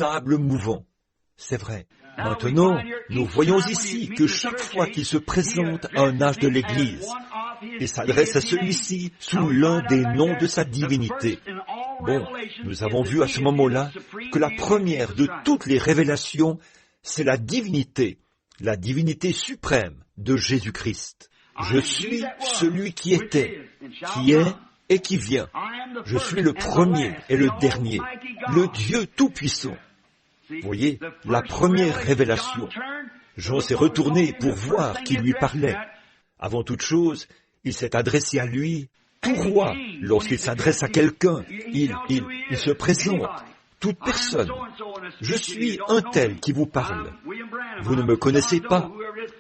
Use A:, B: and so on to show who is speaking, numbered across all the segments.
A: sable mouvant. C'est vrai. Maintenant, nous voyons ici que chaque fois qu'il se présente à un âge de l'Église, il s'adresse à celui-ci sous l'un des noms de sa divinité. Bon, nous avons vu à ce moment-là que la première de toutes les révélations, c'est la divinité suprême de Jésus-Christ. Je suis celui qui était, qui est et qui vient. Je suis le premier et le dernier, le Dieu Tout-Puissant. Voyez, la première révélation. Jean s'est retourné pour voir qui lui parlait. Avant toute chose, il s'est adressé à lui. Tout roi, lorsqu'il s'adresse à quelqu'un, il se présente. Toute personne. Je suis un tel qui vous parle. Vous ne me connaissez pas.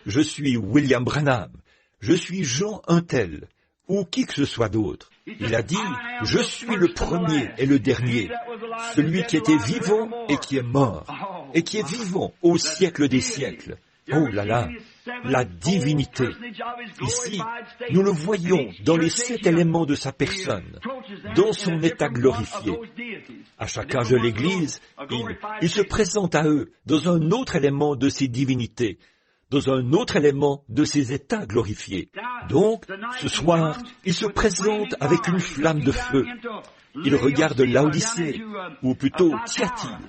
A: Je suis William Branham. Je suis Jean un tel, ou qui que ce soit d'autre. Il a dit, je suis le premier et le dernier, celui qui était vivant et qui est mort, et qui est vivant au siècle des siècles. Oh là là, la divinité. Ici, nous le voyons dans les 7 éléments de sa personne, dans son état glorifié. À chaque âge de l'Église, il se présente à eux dans un autre élément de ses divinités, dans un autre élément de ses états glorifiés. Donc, ce soir, il se présente avec une flamme de feu. Il regarde Laodicée, ou plutôt Thyatire.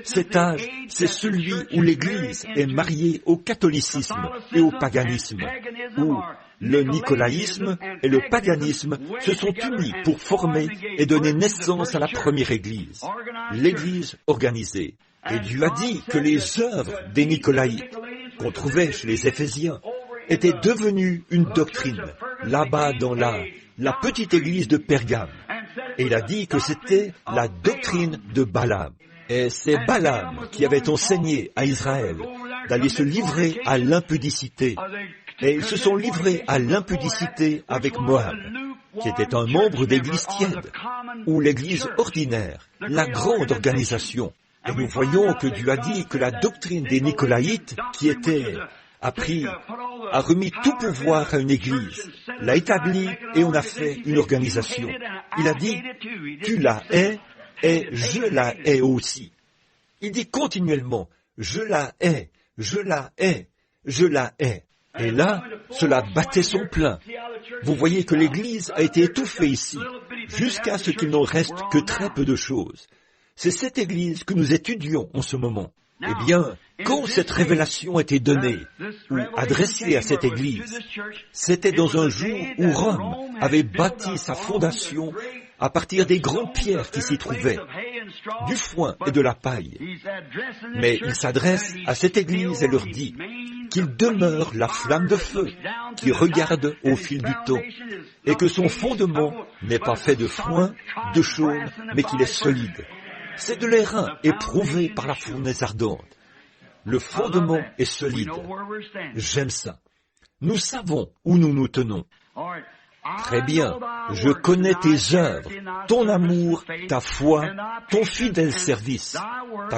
A: Cet âge, c'est celui où l'Église est mariée au catholicisme et au paganisme, où le nicolaïsme et le paganisme se sont unis pour former et donner naissance à la première Église, l'Église organisée. Et Dieu a dit que les œuvres des Nicolaïtes qu'on trouvait chez les Éphésiens étaient devenues une doctrine, là-bas dans la petite église de Pergame. Et il a dit que c'était la doctrine de Balaam. Et c'est Balaam qui avait enseigné à Israël d'aller se livrer à l'impudicité. Et ils se sont livrés à l'impudicité avec Moab, qui était un membre d'église tiède, ou l'église ordinaire, la grande organisation. Et nous voyons que Dieu a dit que la doctrine des Nicolaïtes, qui a remis tout pouvoir à une église, l'a établie et on a fait une organisation. Il a dit, tu la hais et je la hais aussi. Il dit continuellement, je la hais, je la hais, je la hais. Et là, cela battait son plein. Vous voyez que l'Église a été étouffée ici, jusqu'à ce qu'il n'en reste que très peu de choses. C'est cette Église que nous étudions en ce moment. Eh bien, quand cette révélation était donnée, ou adressée à cette Église, c'était dans un jour où Rome avait bâti sa fondation à partir des grandes pierres qui s'y trouvaient, du foin et de la paille. Mais il s'adresse à cette Église et leur dit qu'il demeure la flamme de feu qui regarde au fil du temps, et que son fondement n'est pas fait de foin, de chaume, mais qu'il est solide. C'est de l'airain éprouvé par la fournaise ardente. Le fondement est solide. J'aime ça. Nous savons où nous nous tenons. Très bien, je connais tes œuvres, ton amour, ta foi, ton fidèle service, ta